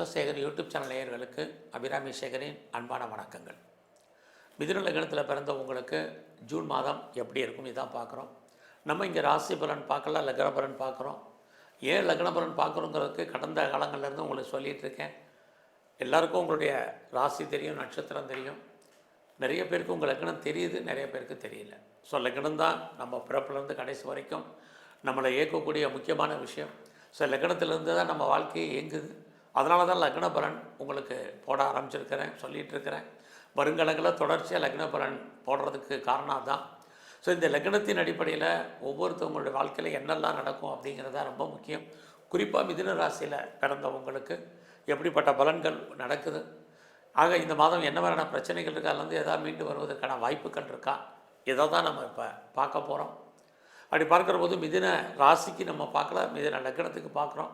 அஸ்ட்ரோசேகர் YouTube channel நேயர்களுக்கு அபிராமி சேகரின் அன்பான வணக்கங்கள். மிதுன லக்னத்தில் பிறந்த உங்களுக்கு ஜூன் மாதம் எப்படி இருக்கும் இதான் பார்க்குறோம். நம்ம இங்கே ராசி பலன் பார்க்கல, லக்ன பலன் பார்க்குறோம். ஏன் லக்ன பலன் பார்க்குறோங்கிறதுக்கு கடந்த காலங்கள்லேருந்து உங்களுக்கு சொல்லிகிட்டு இருக்கேன். எல்லாருக்கும் உங்களுடைய ராசி தெரியும், நட்சத்திரம் தெரியும். நிறைய பேருக்கு உங்கள் லக்னம் தெரியுது, நிறைய பேருக்கு தெரியல. ஸோ லக்னம் தான் நம்ம பிறப்புலேருந்து கடைசி வரைக்கும் நம்மளை இயக்கக்கூடிய முக்கியமான விஷயம். ஸோ லக்னத்திலேருந்து தான் நம்ம வாழ்க்கையை இயங்குது. அதனால தான் லக்ன பலன் உங்களுக்கு போட ஆரம்பிச்சிருக்கிறேன், சொல்லிகிட்டு இருக்கிறேன். வருங்காலங்களில் தொடர்ச்சியாக லக்ன பலன் போடுறதுக்கு காரணம் தான். ஸோ இந்த லக்னத்தின் அடிப்படையில் ஒவ்வொருத்தவங்களுடைய வாழ்க்கையில் என்னெல்லாம் நடக்கும் அப்படிங்கிறதா ரொம்ப முக்கியம். குறிப்பாக மிதுன ராசியில் பிறந்தவங்களுக்கு எப்படிப்பட்ட பலன்கள் நடக்குது, ஆக இந்த மாதம் என்ன மாதிரியான பிரச்சனைகள் இருக்கா, அதுலேருந்து எதாவது மீண்டு வருவதற்கான வாய்ப்புகள் இருக்கா, இதை தான் நம்ம இப்போ பார்க்க போகிறோம். அப்படி பார்க்குற போது மிதுன ராசிக்கு நம்ம பார்க்கல, மிதுன லக்னத்துக்கு பார்க்குறோம்.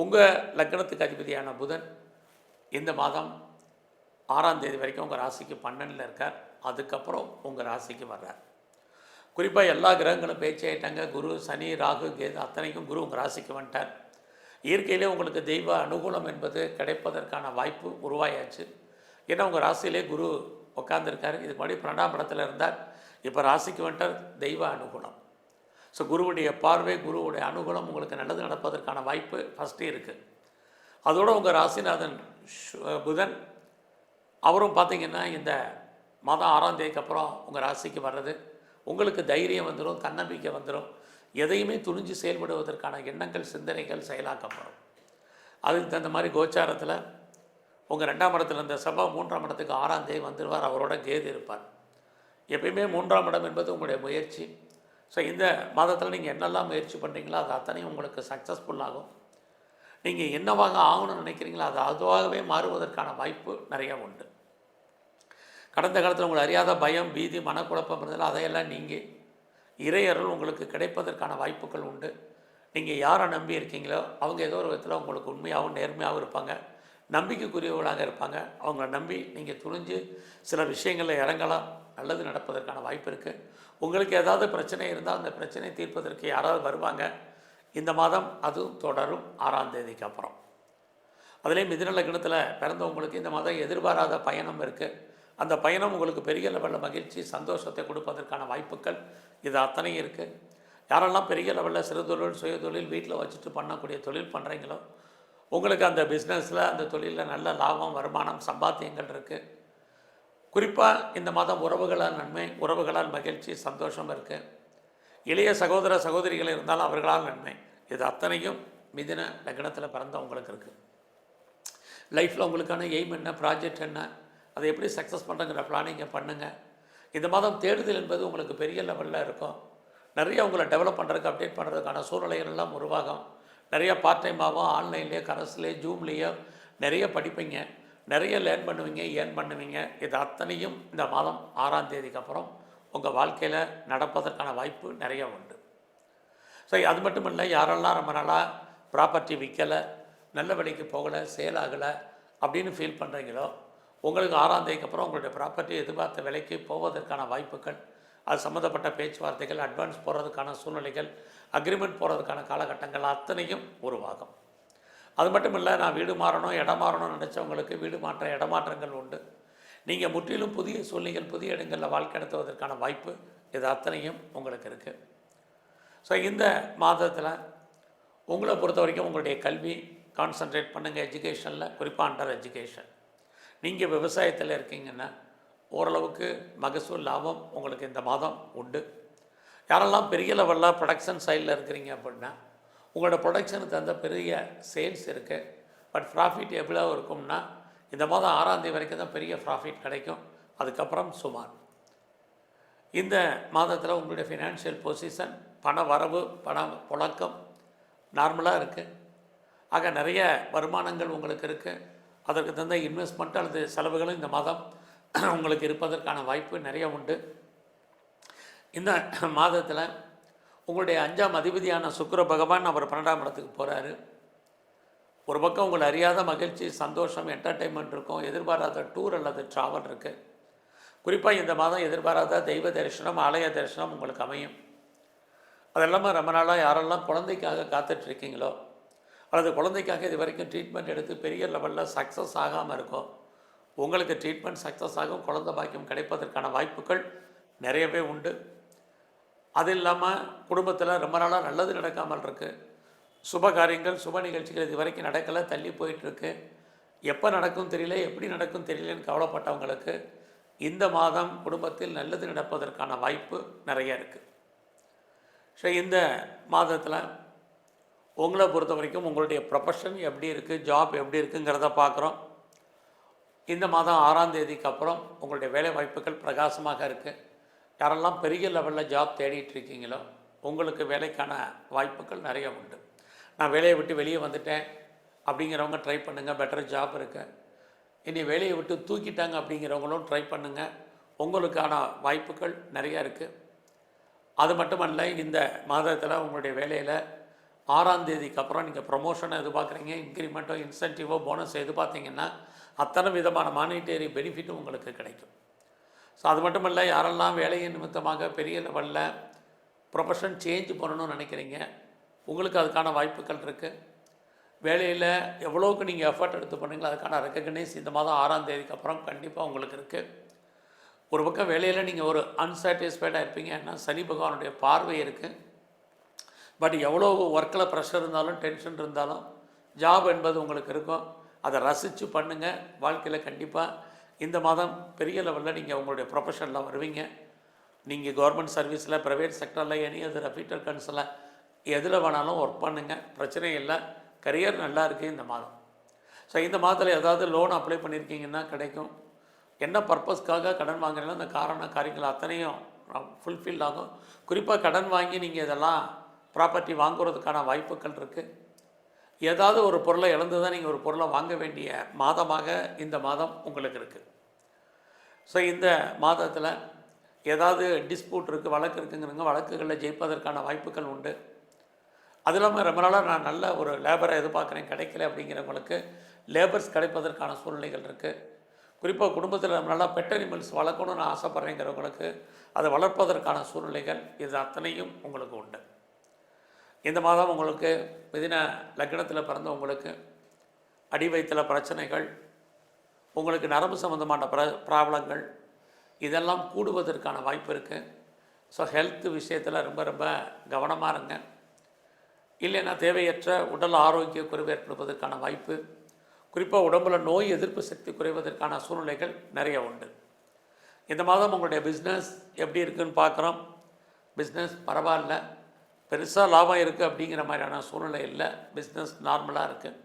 உங்கள் லக்னத்துக்கு அதிபதியான புதன் இந்த மாதம் 6ஆம் தேதி வரைக்கும் உங்கள் ராசிக்கு 12ல் இருக்கார். அதுக்கப்புறம் உங்கள் ராசிக்கு வர்றார். குறிப்பாக எல்லா கிரகங்களும் பேச்சாயிட்டாங்க. குரு, சனி, ராகு, கேது அத்தனைக்கும் குரு உங்கள் ராசிக்கு வந்துட்டார். இயற்கையிலே உங்களுக்கு தெய்வ அனுகூலம் என்பது கிடைப்பதற்கான வாய்ப்பு உருவாயாச்சு. ஏன்னா உங்கள் ராசியிலே குரு உட்காந்துருக்கார். இதுக்கு முன்னாடி 12ஆம் இடத்துல இருந்தார், இப்போ ராசிக்கு வந்துட்டார். தெய்வ அனுகூலம். ஸோ குருவுடைய பார்வை, குருவுடைய அனுகூலம் உங்களுக்கு நல்லது நடப்பதற்கான வாய்ப்பு ஃபஸ்ட்டு இருக்குது. அதோடு உங்கள் ராசிநாதன் புதன் அவரும் பார்த்திங்கன்னா இந்த மாதம் 6ஆம் தேதிக்கு அப்புறம் உங்கள் ராசிக்கு வர்றது உங்களுக்கு தைரியம் வந்துடும், தன்னம்பிக்கை வந்துடும். எதையுமே துணிஞ்சு செயல்படுவதற்கான எண்ணங்கள், சிந்தனைகள் செயலாக்கப்படும். அதுக்கு தகுந்த மாதிரி கோச்சாரத்தில் உங்கள் 2ஆம் இடத்துல இருந்த செவ்வாய் 3ஆம் இடத்துக்கு 6ஆம் தேதி வந்துடுவார். அவரோட கேது இருப்பார். எப்பயுமே 3ஆம் இடம் என்பது உங்களுடைய முயற்சி. ஸோ இந்த மாதத்தில் நீங்கள் என்னெல்லாம் முயற்சி பண்ணுறீங்களோ அது அத்தனையும் உங்களுக்கு சக்ஸஸ்ஃபுல்லாகும். நீங்கள் என்னவாக ஆகணும்னு நினைக்கிறீங்களோ அது அதுவாகவே மாறுவதற்கான வாய்ப்பு நிறையா உண்டு. கடந்த காலத்தில் உங்களை அறியாத பயம், பீதி, மனக்குழப்பம் இருந்ததில் அதையெல்லாம் நீங்கள் இறையருள் உங்களுக்கு கிடைப்பதற்கான வாய்ப்புகள் உண்டு. நீங்கள் யாரை நம்பி இருக்கீங்களோ அவங்க ஏதோ ஒரு விதத்தில் உங்களுக்கு உண்மையாகவும் நேர்மையாகவும் இருப்பாங்க, நம்பிக்கைக்குரியவர்களாக இருப்பாங்க. அவங்கள நம்பி நீங்கள் துணிஞ்சு சில விஷயங்களில் இறங்கலாம், நல்லது நடப்பதற்கான வாய்ப்பு இருக்குது. உங்களுக்கு ஏதாவது பிரச்சனை இருந்தால் அந்த பிரச்சனையை தீர்ப்பதற்கு யாராவது வருவாங்க. இந்த மாதம் அதுவும் தொடரும் 6ஆம் தேதிக்கு அப்புறம். அதிலே மிதுன லக்னத்தில் பிறந்தவங்களுக்கு இந்த மாதம் எதிர்பாராத பயணம் இருக்குது. அந்த பயணம் உங்களுக்கு பெரிய லெவலில் மகிழ்ச்சி, சந்தோஷத்தை கொடுப்பதற்கான வாய்ப்புகள் இது அத்தனையும் இருக்குது. யாரெல்லாம் பெரிய லெவலில் சிறு தொழில், சுய தொழில், வீட்டில் வச்சுட்டு பண்ணக்கூடிய தொழில் பண்ணுறீங்களோ உங்களுக்கு அந்த பிஸ்னஸில், அந்த தொழிலில் நல்ல லாபம், வருமானம், சம்பாத்தியங்கள் இருக்குது. குறிப்பாக இந்த மாதம் உறவுகளால் நன்மை, உறவுகளால் மகிழ்ச்சி, சந்தோஷம் இருக்குது. இளைய சகோதர சகோதரிகள் இருந்தாலும் அவர்களால் நன்மை. இது அத்தனையும் மிதுன லக்னத்தில் பிறந்தவங்களுக்கு இருக்குது. லைஃப்பில் உங்களுக்கான எய்ம் என்ன, ப்ராஜெக்ட் என்ன, அதை எப்படி சக்ஸஸ் பண்ணுறங்கிற பிளானிங்கை பண்ணுங்கள். இந்த மாதம் தேடுதல் என்பது உங்களுக்கு பெரிய லெவலில் இருக்கும். நிறைய உங்களை டெவலப் பண்ணுறதுக்கு, அப்டேட் பண்ணுறதுக்கான சூழ்நிலைகள் எல்லாம் உருவாகும். நிறைய பார்ட் டைமாகவும், ஆன்லைன்லேயோ, கரஸ்லேயோ, ஜூம்லேயோ நிறைய படிப்பீங்க, நிறைய லேர்ன் பண்ணுவீங்க, ஏர்ன் பண்ணுவீங்க. இது அத்தனையும் இந்த மாதம் 6ஆம் தேதிக்கு அப்புறம் உங்கள் வாழ்க்கையில் நடப்பதற்கான வாய்ப்பு நிறைய உண்டு. ஸோ அது மட்டும் இல்லை, யாரெல்லாம் ரொம்ப நாளாக ப்ராப்பர்ட்டி விற்கலை, நல்ல விலைக்கு போகலை, சேல் ஆகலை அப்படின்னு ஃபீல் பண்ணுறீங்களோ உங்களுக்கு 6ஆம் தேதிக்கு அப்புறம் உங்களுடைய ப்ராப்பர்ட்டி எதிர்பார்த்த விலைக்கு போவதற்கான வாய்ப்புகள், அது சம்மந்தப்பட்ட பேச்சுவார்த்தைகள், அட்வான்ஸ் போகிறதுக்கான சூழ்நிலைகள், அக்ரிமெண்ட் போகிறதுக்கான காலகட்டங்கள் அத்தனையும் உருவாகும். அது மட்டும் இல்லை, நான் வீடு மாறணும், இடம் மாறணும்னு நினச்சவங்களுக்கு வீடு மாற்ற, இடமாற்றங்கள் உண்டு. நீங்கள் முற்றிலும் புதிய சூழ்நிலைகள், புதிய இடங்களில் வாழ்க்கை நடத்துவதற்கான வாய்ப்பு இது அத்தனையும் உங்களுக்கு இருக்குது. ஸோ இந்த மாதத்தில் உங்களை பொறுத்த வரைக்கும் உங்களுடைய கல்வி கான்சன்ட்ரேட் பண்ணுங்கள். எஜுகேஷனில், குறிப்பாக அண்டர் எஜுகேஷன். நீங்கள் விவசாயத்தில் இருக்கீங்கன்னா ஓரளவுக்கு மகசூல் லாபம் உங்களுக்கு இந்த மாதம் உண்டு. யாரெல்லாம் பெரிய லெவலில் ப்ரொடக்ஷன் சைடில் இருக்கிறீங்க அப்படின்னா உங்களோட ப்ரொடக்ஷனுக்கு தகுந்த பெரிய சேல்ஸ் இருக்குது. பட் ப்ராஃபிட் எவ்வளோ இருக்கும்னா இந்த மாதம் 6ஆம் தேதி வரைக்கும் தான் பெரிய ப்ராஃபிட் கிடைக்கும். அதுக்கப்புறம் சுமார் இந்த மாதத்தில் உங்களுடைய ஃபினான்ஷியல் பொசிஷன், பண வரவு, பண புழக்கம் நார்மலாக இருக்குது. ஆக நிறைய வருமானங்கள் உங்களுக்கு இருக்குது. அதற்கு தகுந்த இன்வெஸ்ட்மெண்ட் அல்லது செலவுகளும் இந்த மாதம் உங்களுக்கு இருப்பதற்கான வாய்ப்பு நிறைய உண்டு. இந்த மாதத்தில் உங்களுடைய 5ஆம் அதிபதியான சுக்கிர பகவான் அவர் 12ஆம் இடத்துக்கு போகிறாரு. ஒரு பக்கம் உங்களை அறியாத மகிழ்ச்சி, சந்தோஷம், என்டர்டெயின்மெண்ட் இருக்கும். எதிர்பாராத டூர் அல்லது ட்ராவல் இருக்குது. குறிப்பாக இந்த மாதம் எதிர்பாராத தெய்வ தரிசனம், ஆலய தரிசனம் உங்களுக்கு அமையும். அது இல்லாமல் ரொம்ப நாளாக யாரெல்லாம் குழந்தைக்காக காத்துட்ருக்கீங்களோ அல்லது குழந்தைக்காக இது வரைக்கும் ட்ரீட்மெண்ட் எடுத்து பெரிய லெவலில் சக்ஸஸ் ஆகாமல் இருக்கும், உங்களுக்கு ட்ரீட்மெண்ட் சக்ஸஸ் ஆகும், குழந்தை பாக்கியம் கிடைப்பதற்கான வாய்ப்புகள் நிறையவே உண்டு. அது இல்லாமல் குடும்பத்தில் ரொம்ப நாளாக நல்லது நடக்காமல் இருக்குது, சுப காரியங்கள் சுப நிகழ்ச்சிகள் இது வரைக்கும் நடக்கலை, தள்ளி போயிட்டுருக்கு, எப்போ நடக்கும் தெரியல, எப்படி நடக்கும் தெரியலன்னு கவலைப்பட்டவங்களுக்கு இந்த மாதம் குடும்பத்தில் நல்லது நடப்பதற்கான வாய்ப்பு நிறைய இருக்குது. ஸோ இந்த மாதத்தில் உங்களை பொறுத்த வரைக்கும் உங்களுடைய ப்ரொஃபஷன் எப்படி இருக்குது, ஜாப் எப்படி இருக்குங்கிறத பார்க்குறோம். இந்த மாதம் 6ஆம் தேதிக்கு அப்புறம் உங்களுடைய வேலை வாய்ப்புகள் பிரகாசமாக இருக்குது. யாரெல்லாம் பெரிய லெவலில் ஜாப் தேடிட்டு இருக்கீங்களோ உங்களுக்கு வேலைக்கான வாய்ப்புகள் நிறைய உண்டு. நான் வேலையை விட்டு வெளியே வந்துட்டேன் அப்படிங்கிறவங்க ட்ரை பண்ணுங்கள், பெட்டர் ஜாப் இருக்குது. இனி வேலையை விட்டு தூக்கிட்டாங்க அப்படிங்கிறவங்களும் ட்ரை பண்ணுங்கள், உங்களுக்கான வாய்ப்புகள் நிறையா இருக்குது. அது மட்டுமல்ல, இந்த மாதத்தில் உங்களுடைய வேலையில் 6ஆம் தேதிக்கு அப்புறம் நீங்கள் ப்ரொமோஷனை எதிர்பார்க்குறீங்க, இன்க்ரிமெண்ட்டோ இன்சென்டிவோ போனஸ் எதிர்பார்த்தீங்கன்னா அத்தனை விதமான மானிட்டரி பெனிஃபிட்டும் உங்களுக்கு கிடைக்கும். ஸோ அது மட்டும் இல்லை, யாரெல்லாம் வேலையின் நிமித்தமாக பெரிய லெவலில் ப்ரொஃபஷன் சேஞ்ச் பண்ணணும்னு நினைக்கிறீங்க, உங்களுக்கு அதுக்கான வாய்ப்புகள் இருக்குது. வேலையில் எவ்வளோக்கு நீங்கள் எஃபர்ட் எடுத்து பண்ணுறீங்களோ அதுக்கான ரெக்கக்னைஸ் இந்த மாதம் 6ஆம் தேதிக்கு அப்புறம் கண்டிப்பாக உங்களுக்கு இருக்குது. ஒரு பக்கம் வேலையில் நீங்கள் ஒரு அன்சாட்டிஸ்ஃபைடாக இருப்பீங்க, ஏன்னா சனி பகவானுடைய பார்வை இருக்குது. பட் எவ்வளோ ஒர்க்கில் ப்ரெஷர் இருந்தாலும் டென்ஷன் இருந்தாலும் ஜாப் என்பது உங்களுக்கு இருக்கும், அதை ரசித்து பண்ணுங்கள். வாழ்க்கையில் கண்டிப்பாக இந்த மாதம் பெரிய லெவலில் நீங்கள் உங்களுடைய ப்ரொஃபஷனில் வருவீங்க. நீங்கள் கவர்மெண்ட் சர்வீஸில், ப்ரைவேட் செக்டரில், எனி அது ரெஃபீட்டர் கன்ஸில் எதில் வேணாலும் ஒர்க் பண்ணுங்கள், பிரச்சனை இல்லை. கரியர் நல்லா இருக்குது இந்த மாதம். ஸோ இந்த மாதத்தில் ஏதாவது லோன் அப்ளை பண்ணியிருக்கீங்கன்னா கிடைக்கும். என்ன பர்பஸ்க்காக கடன் வாங்குறீங்களோ அந்த காரியங்கள் அத்தனையும் ஃபுல்ஃபில் ஆகும். குறிப்பாக கடன் வாங்கி நீங்கள் இதெல்லாம் ப்ராப்பர்ட்டி வாங்குறதுக்கான வாய்ப்புகள் இருக்குது. ஏதாவது ஒரு பொருளை இழந்து தான் நீங்கள் ஒரு பொருளை வாங்க வேண்டிய மாதமாக இந்த மாதம் உங்களுக்கு இருக்குது. ஸோ இந்த மாதத்தில் ஏதாவது டிஸ்பியூட் இருக்குது, வழக்கு இருக்குங்கிறங்க, வழக்குகளில் ஜெயிப்பதற்கான வாய்ப்புகள் உண்டு. அது இல்லாமல் ரொம்ப நாளாக நான் நல்ல ஒரு லேபரை எதிர்பார்க்குறேன், கிடைக்கல அப்படிங்கிறவங்களுக்கு லேபர்ஸ் கிடைப்பதற்கான சூழ்நிலைகள் இருக்குது. குறிப்பாக குடும்பத்தில் ரொம்ப நாளாக பெட் அனிமல்ஸ் வளர்க்கணும்னு ஆசைப்பட்றேங்கிறவங்களுக்கு அதை வளர்ப்பதற்கான சூழ்நிலைகள் இது அத்தனையும் உங்களுக்கு உண்டு. இந்த மாதம் உங்களுக்கு மிதுன லக்னத்தில் பிறந்தவங்களுக்கு அடி வயிற்றில் பிரச்சனைகள், உங்களுக்கு நரம்பு சம்மந்தமான ப்ராப்ளங்கள் இதெல்லாம் கூடுவதற்கான வாய்ப்பு இருக்குது. ஸோ ஹெல்த் விஷயத்தில் ரொம்ப ரொம்ப கவனமாக இருங்க. இல்லைன்னா தேவையற்ற உடல் ஆரோக்கிய குறைவு ஏற்படுவதற்கான வாய்ப்பு, குறிப்பாக உடம்பில் நோய் எதிர்ப்பு சக்தி குறைவதற்கான சூழ்நிலைகள் நிறைய உண்டு. இந்த மாதம் உங்களுடைய பிஸ்னஸ் எப்படி இருக்குதுன்னு பார்க்குறோம். பிஸ்னஸ் பரவாயில்ல, பெருசாக லாபம் இருக்குது அப்படிங்கிற மாதிரியான சூழ்நிலை இல்லை, பிஸ்னஸ் நார்மலாக இருக்குது.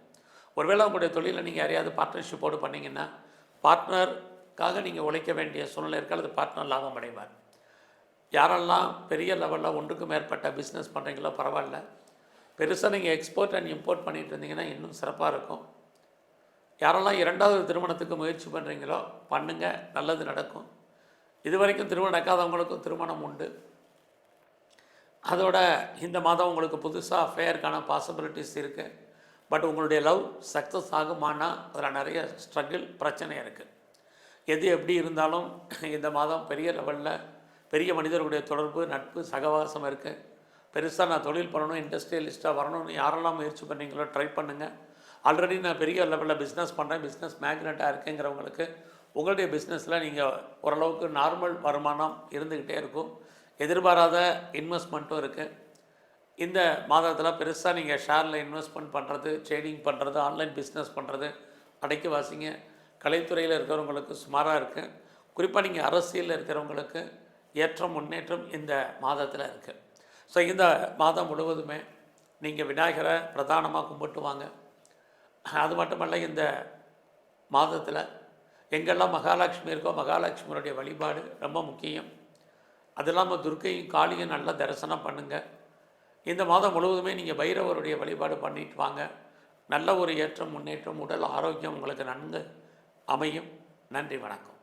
ஒருவேளை உங்களுடைய தொழிலை நீங்கள் யாரையாவது பார்ட்னர்ஷிப்போடு பண்ணிங்கன்னா பார்ட்னருக்காக நீங்கள் உழைக்க வேண்டிய சூழ்நிலை இருக்குது, அல்லது பார்ட்னர் லாபம் அடைவார். யாரெல்லாம் பெரிய லெவலில் ஒன்றுக்கு மேற்பட்ட பிஸ்னஸ் பண்ணுறீங்களோ பரவாயில்ல, பெருசாக நீங்கள் எக்ஸ்போர்ட் அண்ட் இம்போர்ட் பண்ணிகிட்டு இருந்தீங்கன்னா இன்னும் சிறப்பாக இருக்கும். யாரெல்லாம் 2வது திருமணத்துக்கு முயற்சி பண்ணுறீங்களோ பண்ணுங்கள், நல்லது நடக்கும். இது வரைக்கும் திருமணம் நடக்காதவங்களுக்கும் திருமணம் உண்டு. அதோட இந்த மாதம் உங்களுக்கு புதுசாக அஃபேருக்கான பாசிபிலிட்டிஸ் இருக்குது. பட் உங்களுடைய லவ் சக்ஸஸ் ஆகுமானா அதில் நிறைய ஸ்ட்ரகிள் பிரச்சனை இருக்குது. எது எப்படி இருந்தாலும் இந்த மாதம் பெரிய லெவலில் பெரிய மனிதர்களுடைய தொடர்பு, நட்பு, சகவாசம் இருக்குது. பெருசாக நான் தொழில் பண்ணணும், இண்டஸ்ட்ரியலிஸ்ட்டாக வரணும்னு யாரெல்லாம் முயற்சி பண்ணீங்களோ ட்ரை பண்ணுங்கள். ஆல்ரெடி நான் பெரிய லெவலில் பிஸ்னஸ் பண்ணுறேன், பிஸ்னஸ் மேக்னெட்டாக இருக்குங்கிறவங்களுக்கு உங்களுடைய பிஸ்னஸில் நீங்கள் ஓரளவுக்கு நார்மல் வருமானம் இருந்துக்கிட்டே இருக்கும். எதிர்பாராத இன்வெஸ்ட்மெண்ட்டும் இருக்குது. இந்த மாதத்தில் பெருசாக நீங்கள் ஷேரில் இன்வெஸ்ட்மெண்ட் பண்ணுறது, ட்ரேடிங் பண்ணுறது, ஆன்லைன் பிஸ்னஸ் பண்ணுறது அடைக்கி வாசிங்க. கலைத்துறையில் இருக்கிறவங்களுக்கு சுமாராக இருக்குது. குறிப்பாக நீங்கள் அரசியலில் இருக்கிறவங்களுக்கு ஏற்றம் முன்னேற்றம் இந்த மாதத்தில் இருக்குது. ஸோ இந்த மாதம் முழுவதுமே நீங்கள் விநாயகரை பிரதானமாக கும்பிட்டு வாங்க. அது மட்டுமல்ல, இந்த மாதத்தில் எங்கெல்லாம் மகாலட்சுமி இருக்கோ மகாலட்சுமியுடைய வழிபாடு ரொம்ப முக்கியம். அது இல்லாமல் துர்க்கையும் காளியும் நல்லா தரிசனம் பண்ணுங்கள். இந்த மாதம் முழுவதுமே நீங்கள் பைரவருடைய வழிபாடு பண்ணிட்டு வாங்க. நல்ல ஒரு ஏற்றம் முன்னேற்றம், உடல் ஆரோக்கியம் உங்களுக்கு நன்கு அமையும். நன்றி, வணக்கம்.